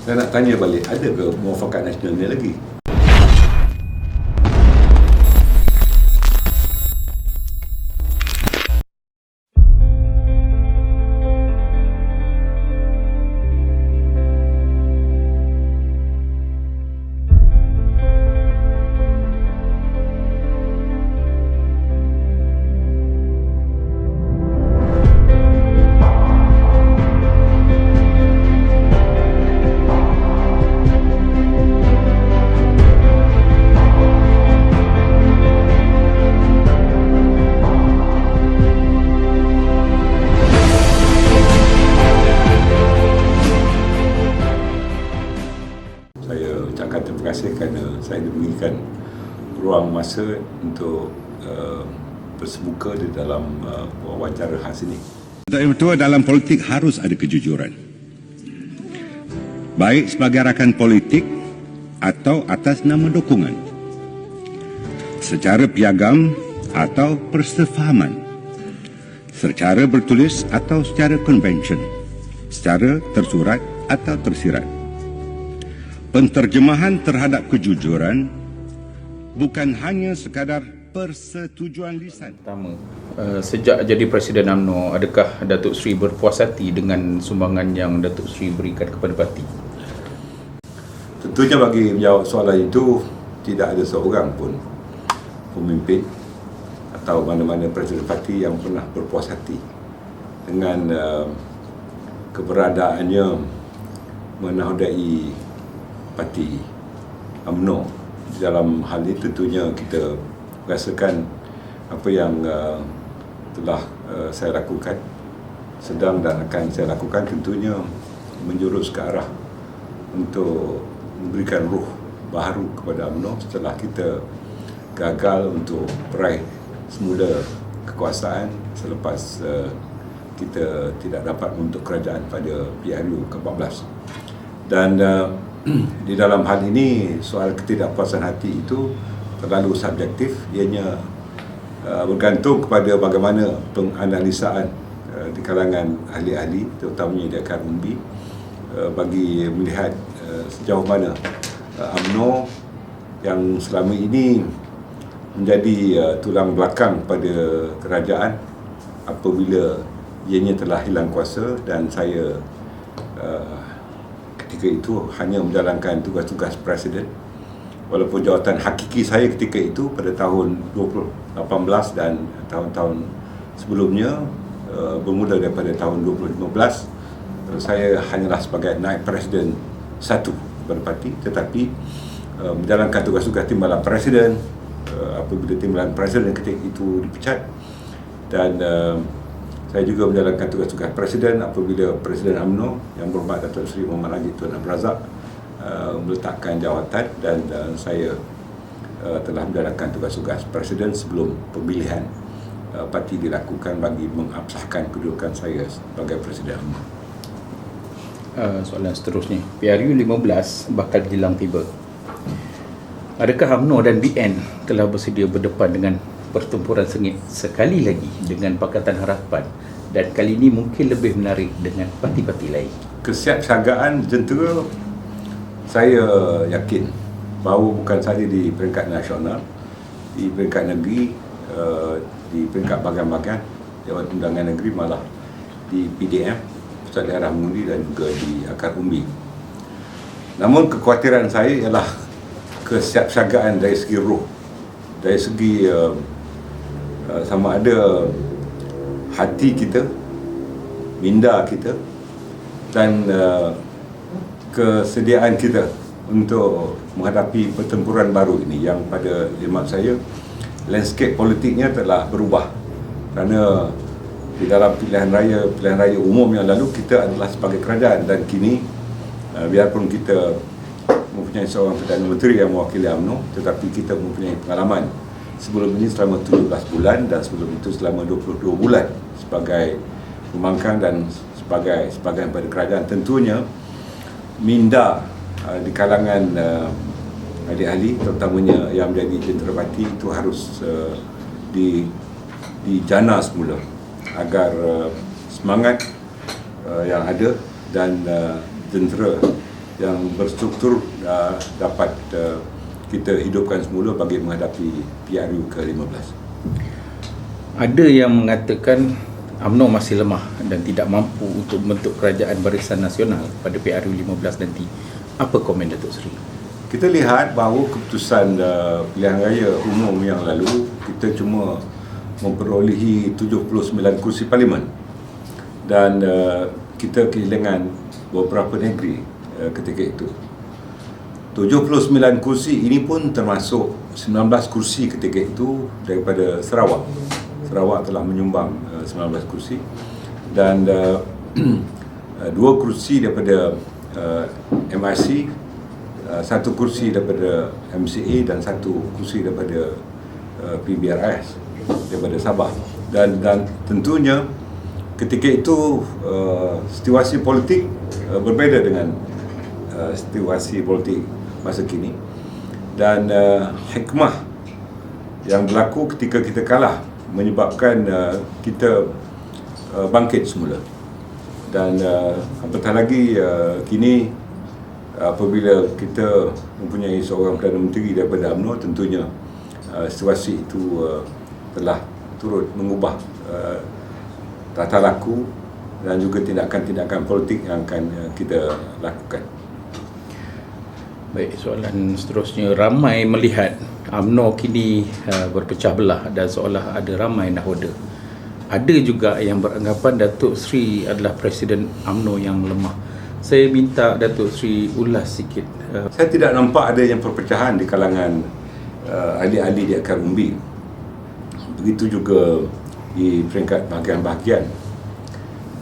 Saya nak tanya balik, ada ke muafakat nasional ni lagi? Saya ucapkan terima kasih kerana saya diberikan ruang masa untuk bersemuka di dalam wawancara khas ini. Betul, dalam politik harus ada kejujuran. Baik sebagai rakan politik atau atas nama dukungan. Secara piagam atau persefahaman. Secara bertulis atau secara konvensyen. Secara tersurat atau tersirat. Penterjemahan terhadap kejujuran bukan hanya sekadar persetujuan lisan. Pertama, sejak jadi Presiden UMNO, adakah Datuk Seri berpuas hati dengan sumbangan yang Datuk Seri berikan kepada parti? Tentunya bagi menjawab soalan itu, tidak ada seorang pun pemimpin atau mana-mana Presiden parti yang pernah berpuas hati dengan keberadaannya menaudai parti UMNO. Dalam hal ini tentunya kita rasakan apa yang telah saya lakukan, sedang dan akan saya lakukan tentunya menjurus ke arah untuk memberikan ruh baru kepada UMNO setelah kita gagal untuk meraih semula kekuasaan selepas kita tidak dapat membentuk kerajaan pada PRU ke-14. Dan di dalam hal ini soal ketidakpuasan hati itu terlalu subjektif, ianya bergantung kepada bagaimana penganalisaan di kalangan ahli-ahli terutamanya di akar umbi bagi melihat sejauh mana UMNO yang selama ini menjadi tulang belakang pada kerajaan apabila ianya telah hilang kuasa, dan saya ketika itu hanya menjalankan tugas-tugas Presiden, walaupun jawatan hakiki saya ketika itu pada tahun 2018 dan tahun-tahun sebelumnya bermula daripada tahun 2015 saya hanyalah sebagai naib Presiden satu kepada parti, tetapi menjalankan tugas-tugas timbalan Presiden apabila timbalan Presiden ketika itu dipecat, dan saya juga menjalankan tugas-tugas Presiden apabila Presiden UMNO yang berhormat Datuk Seri Muhammad Najib Tun Abdul Razak meletakkan jawatan, dan saya telah menjalankan tugas-tugas Presiden sebelum pemilihan parti dilakukan bagi mengabsahkan kedudukan saya sebagai Presiden UMNO. Soalan seterusnya, PRU 15 bakal jelang tiba. Adakah UMNO dan BN telah bersedia berdepan dengan pertempuran sengit sekali lagi dengan Pakatan Harapan, dan kali ini mungkin lebih menarik dengan parti-parti lain? Kesiapsiagaan jentera saya yakin bahawa bukan sahaja di peringkat nasional, di peringkat negeri, di peringkat bahagian-bahagian Jawatan Undangan Negeri, malah di PDM, Pusat Daerah Mengundi, dan juga di akar umbi. Namun kekhawatiran saya ialah kesiapsiagaan dari segi roh, dari segi sama ada hati kita, minda kita, dan kesediaan kita untuk menghadapi pertempuran baru ini yang pada khidmat saya landscape politiknya telah berubah, kerana di dalam pilihan raya umum yang lalu kita adalah sebagai kerajaan, dan kini biarpun kita mempunyai seorang Perdana Menteri yang mewakili UMNO, tetapi kita mempunyai pengalaman sebelum ini selama 17 bulan dan sebelum itu selama 22 bulan sebagai pembangkang dan sebagai pada kerajaan. Tentunya minda di kalangan ahli-ahli terutamanya yang menjadi jentera parti itu harus dijana semula agar semangat yang ada dan jentera yang berstruktur dapat kita hidupkan semula bagi menghadapi PRU ke-15. Ada yang mengatakan UMNO masih lemah dan tidak mampu untuk membentuk kerajaan barisan nasional pada PRU 15 nanti. Apa komen Datuk Seri? Kita lihat bahawa keputusan pilihan raya umum yang lalu, kita cuma memperolehi 79 kursi parlimen dan kita kehilangan beberapa negeri ketika itu. 79 kursi ini pun termasuk 19 kursi ketika itu daripada Sarawak. Sarawak telah menyumbang 19 kursi dan 2 kursi daripada MRC, 1 kursi daripada MCA dan 1 kursi daripada PBRS daripada Sabah. Dan tentunya ketika itu situasi politik berbeza dengan situasi politik masa kini, dan hikmah yang berlaku ketika kita kalah menyebabkan kita bangkit semula. Dan apatah lagi kini apabila kita mempunyai seorang Perdana Menteri daripada UMNO, tentunya situasi itu telah turut mengubah tata laku dan juga tindakan-tindakan politik yang akan kita lakukan. Baik, soalan seterusnya, ramai melihat UMNO kini berpecah belah dan seolah ada ramai nahoda. Ada juga yang beranggapan Datuk Seri adalah Presiden UMNO yang lemah. Saya minta Datuk Seri ulas sikit. Saya tidak nampak ada yang perpecahan di kalangan ahli-ahli di akar umbi. Begitu juga di peringkat bahagian-bahagian.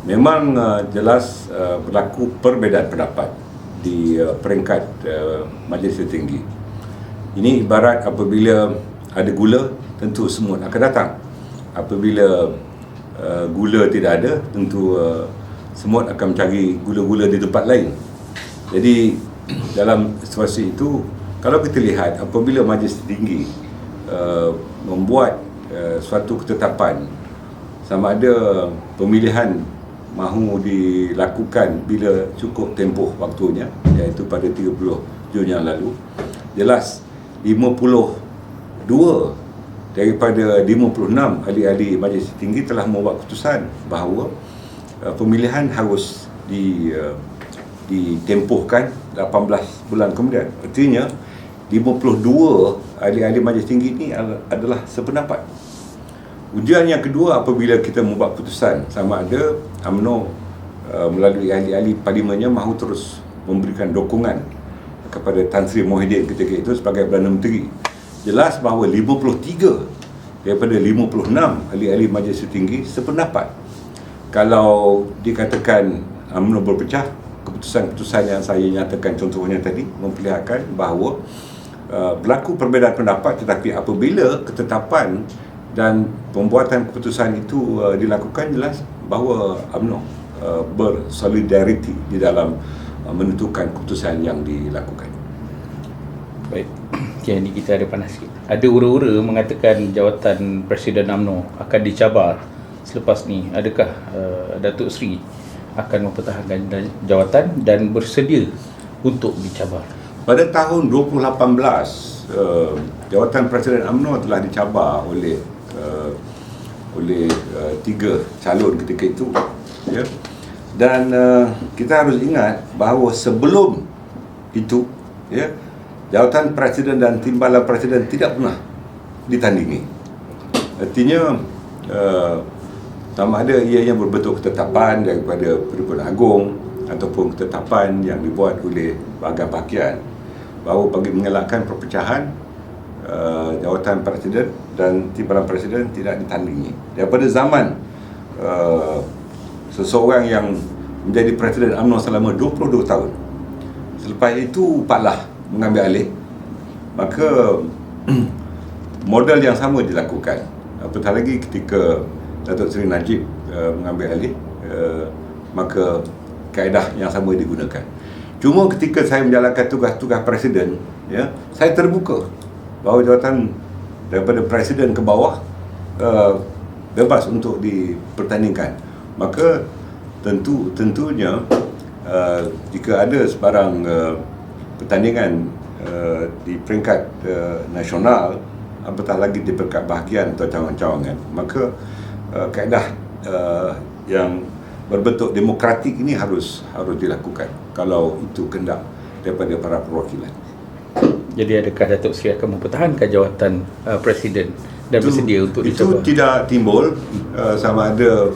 Memang jelas berlaku perbezaan pendapat di peringkat majlis tertinggi. Ini ibarat apabila ada gula, tentu semut akan datang. Apabila gula tidak ada, tentu semut akan mencari gula-gula di tempat lain. Jadi dalam situasi itu, kalau kita lihat apabila majlis tertinggi membuat suatu ketetapan sama ada pemilihan mahu dilakukan bila cukup tempoh waktunya, iaitu pada 30 Jun yang lalu, jelas 52 daripada 56 ahli-ahli majlis tinggi telah membuat keputusan bahawa pemilihan harus ditempohkan 18 bulan kemudian. Artinya 52 ahli-ahli majlis tinggi ini adalah sependapat. Ujian yang kedua apabila kita membuat keputusan sama ada UMNO melalui ahli-ahli parlimennya mahu terus memberikan dukungan kepada Tan Sri Mohidin ketika itu sebagai Perdana Menteri. Jelas bahawa 53 daripada 56 ahli-ahli majlis tertinggi sependapat. Kalau dikatakan UMNO berpecah, keputusan-keputusan yang saya nyatakan contohnya tadi memperlihatkan bahawa berlaku perbezaan pendapat, tetapi apabila ketetapan dan pembuatan keputusan itu dilakukan, jelas bahawa UMNO bersolidariti di dalam menentukan keputusan yang dilakukan. Baik, okay, ini kita ada panas sikit. Ada ura-ura mengatakan jawatan Presiden UMNO akan dicabar selepas ni. Adakah Datuk Seri akan mempertahankan jawatan dan bersedia untuk dicabar? Pada tahun 2018, jawatan Presiden UMNO telah dicabar oleh 3 calon ketika itu, ya. Dan kita harus ingat bahawa sebelum itu, ya, jawatan Presiden dan timbalan Presiden tidak pernah ditandingi. Artinya sama ada ianya berbentuk ketetapan daripada Pertubuhan Agong ataupun ketetapan yang dibuat oleh bahagian-bahagian, bahawa bagi mengelakkan perpecahan, jawatan Presiden dan timbalan Presiden tidak ditandingi. Daripada zaman seseorang yang menjadi Presiden UMNO selama 22 tahun, selepas itu Pak Lah mengambil alih, maka model yang sama dilakukan. Apatah lagi ketika Datuk Seri Najib mengambil alih, maka kaedah yang sama digunakan. Cuma ketika saya menjalankan tugas-tugas Presiden, ya, saya terbuka bahawa jawatan daripada Presiden ke bawah bebas untuk dipertandingkan. Maka tentunya jika ada sebarang pertandingan di peringkat nasional, apatah lagi di peringkat bahagian atau cawangan-cawangan, maka kaedah yang berbentuk demokratik ini harus dilakukan kalau itu kehendak daripada para perwakilan. Jadi adakah Datuk Seri akan mempertahankan jawatan Presiden dan bersedia untuk itu dicoba? tidak timbul sama ada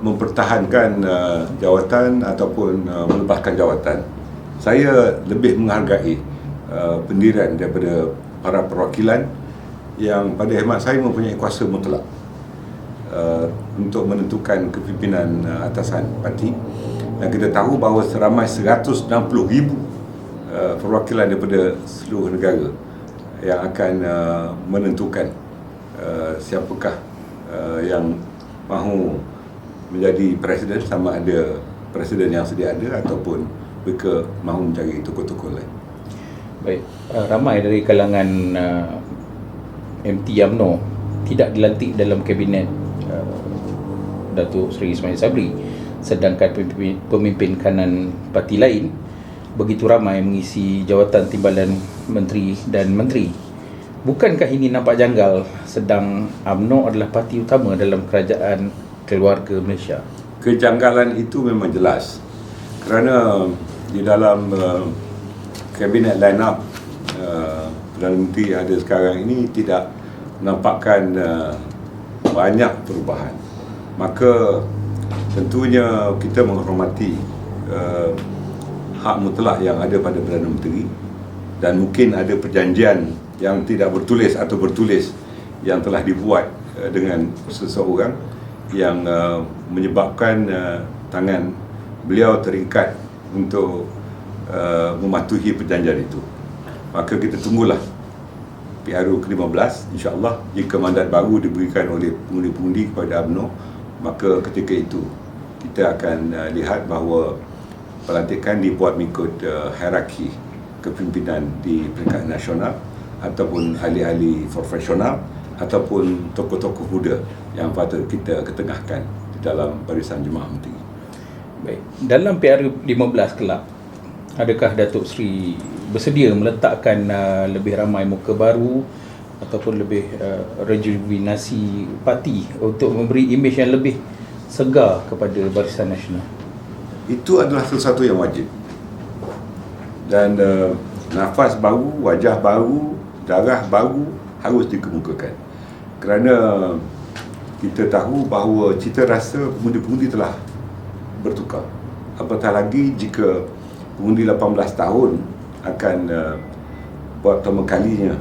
mempertahankan jawatan ataupun melepaskan jawatan. Saya lebih menghargai pendirian daripada para perwakilan yang pada khidmat saya mempunyai kuasa mutlak untuk menentukan kepimpinan atasan parti, dan kita tahu bahawa seramai 160,000 perwakilan daripada seluruh negara yang akan menentukan siapakah yang mahu menjadi presiden, sama ada presiden yang sedia ada ataupun mereka mahu mencari tokoh-tokoh lain. Baik, ramai dari kalangan MT UMNO tidak dilantik dalam kabinet Datuk Seri Ismail Sabri, sedangkan pemimpin kanan parti lain begitu ramai mengisi jawatan timbalan menteri dan menteri. Bukankah ini nampak janggal, sedang UMNO adalah parti utama dalam kerajaan keluarga Malaysia? Kejanggalan itu memang jelas kerana di dalam kabinet line up Perdana Menteri yang ada sekarang ini tidak menampakkan banyak perubahan. Maka tentunya kita menghormati hak mutlak yang ada pada Perdana Menteri, dan mungkin ada perjanjian yang tidak bertulis atau bertulis yang telah dibuat dengan seseorang yang menyebabkan tangan beliau terikat untuk mematuhi perjanjian itu. Maka kita tunggulah PRU ke-15, insya-Allah jika mandat baru diberikan oleh pengundi-pengundi kepada UMNO, maka ketika itu kita akan lihat bahawa pelantikan dibuat mengikut hierarki kepimpinan di peringkat nasional, ataupun ahli-ahli profesional, ataupun tokoh-tokoh muda yang patut kita ketengahkan di dalam barisan Jemaah Menteri. Baik, dalam PRU 15 kelak, adakah Datuk Seri bersedia meletakkan lebih ramai muka baru ataupun lebih rejuvenasi parti untuk memberi imej yang lebih segar kepada Barisan Nasional? Itu adalah sesuatu yang wajib, dan nafas baru, wajah baru, darah baru harus dikemukakan, kerana kita tahu bahawa cita rasa pengundi-pengundi telah bertukar. Apatah lagi jika pengundi 18 tahun akan buat pertama kalinya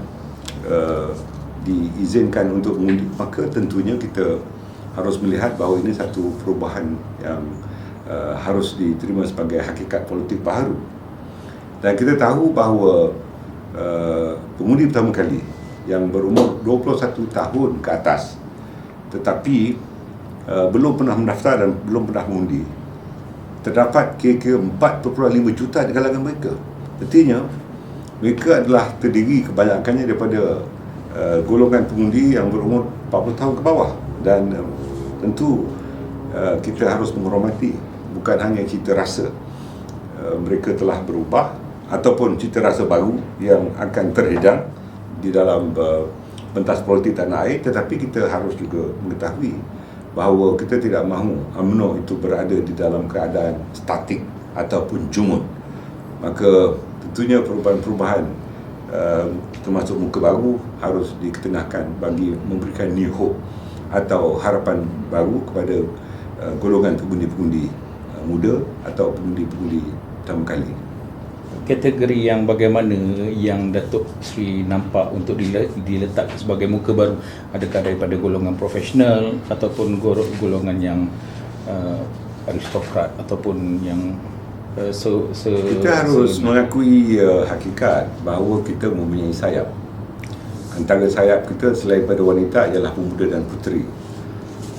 diizinkan untuk mengundi, maka tentunya kita harus melihat bahawa ini satu perubahan yang harus diterima sebagai hakikat politik baru. Dan kita tahu bahawa pengundi pertama kali yang berumur 21 tahun ke atas tetapi belum pernah mendaftar dan belum pernah mengundi, terdapat kira-kira 4.5 juta di kalangan mereka. Artinya mereka adalah terdiri kebanyakannya daripada golongan pengundi yang berumur 40 tahun ke bawah, dan tentu kita harus menghormati bukan hanya cita rasa mereka telah berubah ataupun cita rasa baru yang akan terhidang di dalam pentas politik tanah air, tetapi kita harus juga mengetahui bahawa kita tidak mahu UMNO itu berada di dalam keadaan statik ataupun jumud. Maka tentunya perubahan-perubahan termasuk muka baru harus diketengahkan bagi memberikan new hope atau harapan baru kepada golongan pengundi-pengundi muda atau pengundi-pengundi pertama kali. Kategori yang bagaimana yang Datuk Seri nampak untuk diletakkan sebagai muka baru? Adakah daripada golongan profesional ataupun golongan yang aristokrat ataupun yang kita harus mengakui hakikat bahawa kita mempunyai sayap. Antara sayap kita selain pada wanita ialah pemuda dan puteri.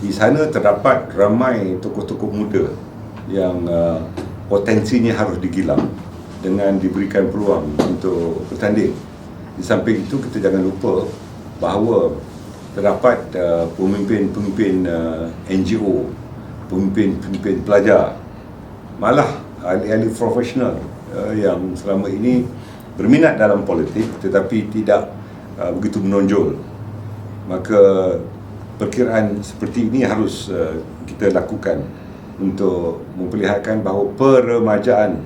Di sana terdapat ramai tokoh-tokoh muda yang potensinya harus digilam dengan diberikan peluang untuk bertanding. Di samping itu, kita jangan lupa bahawa terdapat pemimpin-pemimpin NGO, pemimpin-pemimpin pelajar, malah ahli-ahli profesional yang selama ini berminat dalam politik tetapi tidak begitu menonjol. Maka perkiraan seperti ini harus kita lakukan untuk memperlihatkan bahawa peremajaan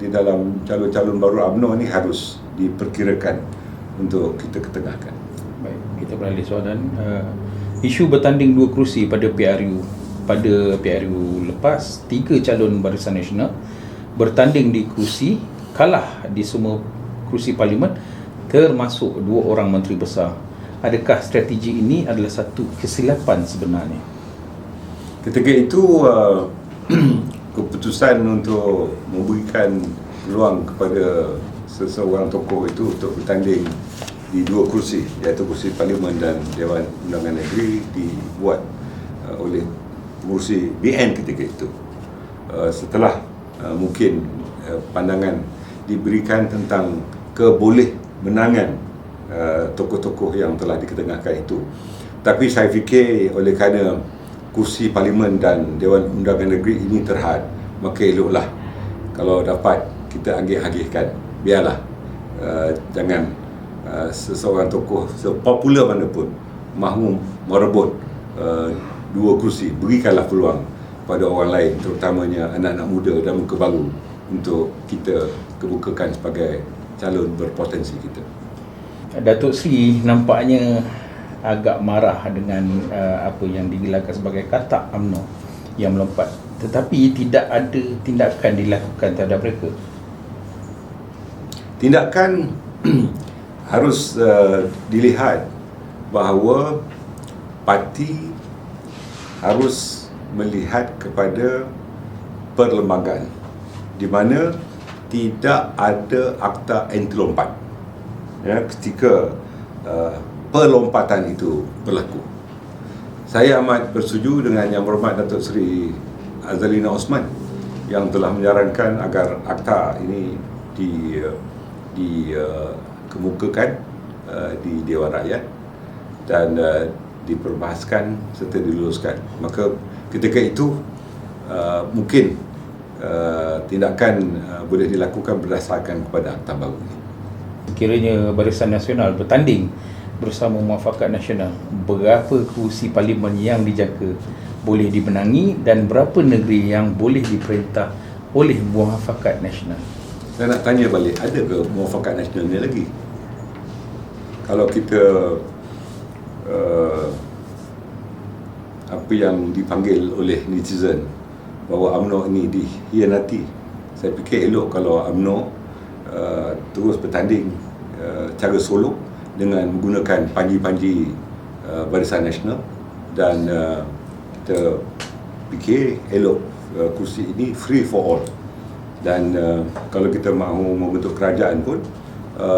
di dalam calon-calon baru UMNO ini harus diperkirakan untuk kita ketengahkan. Baik, kita beralih soalan. Isu bertanding 2 kerusi pada PRU. Pada PRU lepas, 3 calon Barisan Nasional bertanding di kerusi, kalah di semua kerusi parlimen, termasuk 2 orang menteri besar. Adakah strategi ini adalah satu kesilapan sebenarnya? Ketika itu keputusan untuk memberikan peluang kepada seseorang tokoh itu untuk bertanding di 2 kerusi, iaitu kerusi Parlimen dan Dewan Undangan Negeri, dibuat oleh pengurusi BN ketika itu. Setelah mungkin pandangan diberikan tentang kebolehmenangan tokoh-tokoh yang telah diketengahkan itu. Tapi saya fikir oleh kerana kursi Parlimen dan Dewan Undangan Negeri ini terhad, maka eloklah kalau dapat kita agih-agihkan. Biarlah, jangan seseorang tokoh sepopular mana pun mahu merebut 2 kursi. Berikanlah peluang pada orang lain, terutamanya anak-anak muda dan muka baru, untuk kita kebukakan sebagai calon berpotensi kita. Datuk Seri nampaknya agak marah dengan apa yang digelarkan sebagai katak UMNO yang melompat, tetapi tidak ada tindakan dilakukan terhadap mereka. Tindakan harus dilihat bahawa parti harus melihat kepada perlembagaan di mana tidak ada akta anti lompat ketika perlompatan itu berlaku. Saya amat bersetuju dengan Yang Berhormat Datuk Seri Azalina Osman yang telah menyarankan agar akta ini dikemukakan di Dewan Rakyat dan diperbahaskan serta diluluskan. Maka ketika itu mungkin tindakan boleh dilakukan berdasarkan kepada akta baru ini. Kiranya Barisan Nasional bertanding bersama Muafakat Nasional, berapa kerusi parlimen yang dijangka boleh dimenangi dan berapa negeri yang boleh diperintah oleh Muafakat Nasional? Saya nak tanya balik, ada ke Muafakat Nasional ni lagi? Kalau kita apa yang dipanggil oleh netizen bahawa UMNO ini dihianati, saya fikir elok kalau UMNO terus bertanding cara solo dengan menggunakan panji-panji Barisan Nasional, dan kita fikir elok kursi ini free for all. Dan kalau kita mahu membentuk kerajaan pun,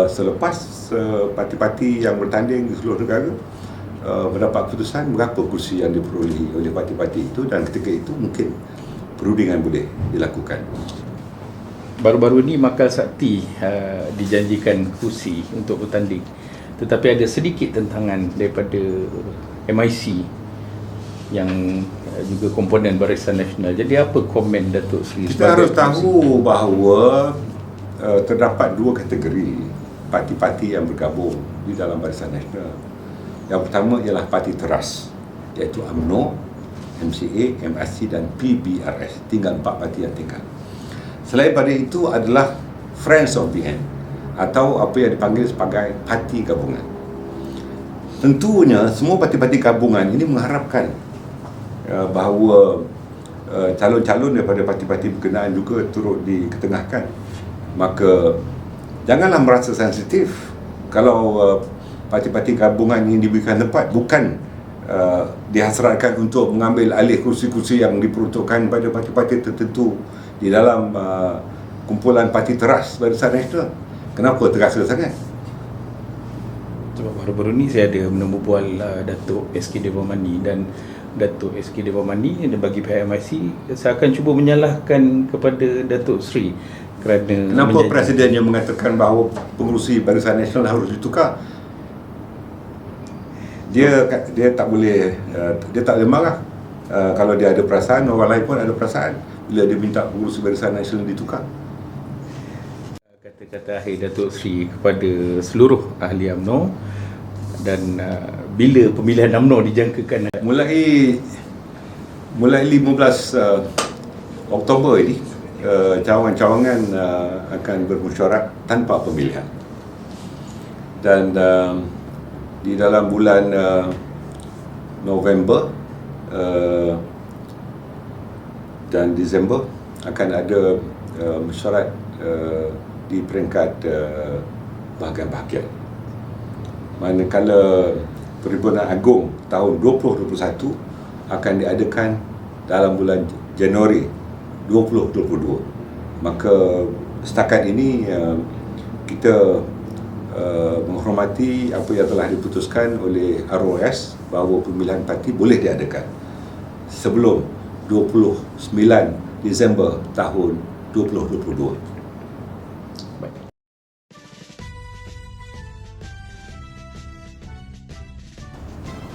selepas parti-parti yang bertanding di seluruh negara mendapat keputusan berapa kursi yang diperolehi oleh parti-parti itu, dan ketika itu mungkin perundingan boleh dilakukan. Baru-baru ini Makal Sakti dijanjikan kursi untuk bertanding, tetapi ada sedikit tentangan daripada MIC yang juga komponen Barisan Nasional. Jadi apa komen Datuk Seri? Kita harus tahu bahawa terdapat 2 kategori parti-parti yang bergabung di dalam Barisan Nasional. Yang pertama ialah parti teras, iaitu UMNO, MCA, MRC dan PBRS. Tinggal 4 parti yang tinggal. Selain pada itu adalah Friends of BN atau apa yang dipanggil sebagai parti gabungan. Tentunya semua parti-parti gabungan ini mengharapkan bahawa calon-calon daripada parti-parti berkenaan juga turut diketengahkan. Maka janganlah merasa sensitif kalau parti-parti gabungan ini diberikan tempat, bukan dihasratkan untuk mengambil alih kursi-kursi yang diperuntukkan pada parti-parti tertentu di dalam kumpulan parti teras Barisan Nasional. Kenapa terasa sangat? Sebab baru-baru ni saya ada menemu bual Datuk SK Dewa Mani, dan Datuk SK Dewa Mani dan bagi pihak MIC, saya akan cuba menyalahkan kepada Datuk Seri kerana kenapa Presiden yang mengatakan bahawa pengurusi Barisan Nasional harus ditukar. Dia tak boleh marah. Kalau dia ada perasaan, orang lain pun ada perasaan. bila dia minta Pengurusi Barisan Nasional ditukar. Kata-kata akhir Datuk Seri kepada seluruh ahli UMNO, dan bila pemilihan UMNO dijangkakan? Mulai 15 Oktober ini, cawangan-cawangan akan bermusyawarah tanpa pemilihan. Dan di dalam bulan November dan Disember akan ada mesyuarat di peringkat bahagian-bahagian. Manakala Perhimpunan Agung tahun 2021 akan diadakan dalam bulan Januari 2022. Maka setakat ini kita menghormati apa yang telah diputuskan oleh ROS bahawa pemilihan parti boleh diadakan sebelum 29 Disember tahun 2022.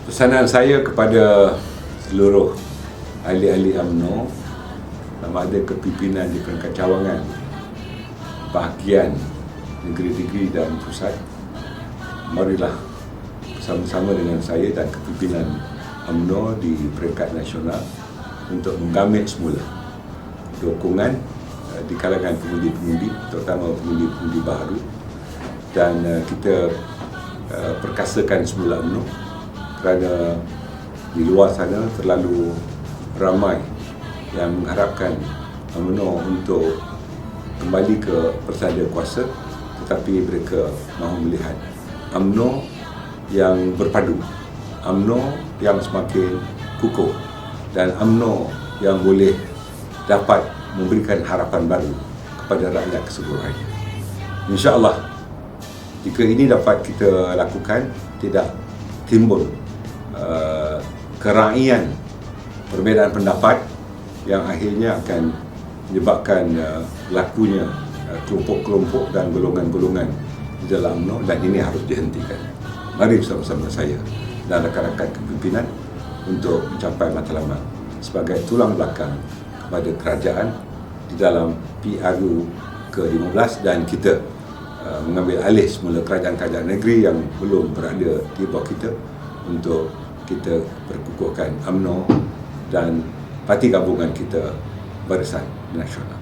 Pesanan saya kepada seluruh ahli-ahli UMNO, sama ada kepimpinan di peringkat cawangan, bahagian negeri-negeri dan pusat, marilah bersama-sama dengan saya dan kepimpinan UMNO di peringkat nasional untuk menggamit semula dukungan di kalangan pengundi-pengundi, terutama pengundi-pengundi baru, dan kita perkasakan semula UMNO, kerana di luar sana terlalu ramai yang mengharapkan UMNO untuk kembali ke persada kuasa, tetapi mereka mahu melihat UMNO yang berpadu, UMNO yang semakin kukuh, dan UMNO yang boleh dapat memberikan harapan baru kepada rakyat keseluruhannya. InsyaAllah, jika ini dapat kita lakukan, tidak timbul keraian perbezaan pendapat yang akhirnya akan menyebabkan berlakunya kelompok-kelompok dan golongan-golongan di dalam UMNO, dan ini harus dihentikan. Mari bersama-sama saya dan rakan-rakan kepimpinan untuk mencapai matlamat sebagai tulang belakang kepada kerajaan di dalam PRU ke-15, dan kita mengambil alih semula kerajaan-kerajaan negeri yang belum berada di bawah kita untuk kita perkukuhkan UMNO dan parti gabungan kita Barisan Nasional.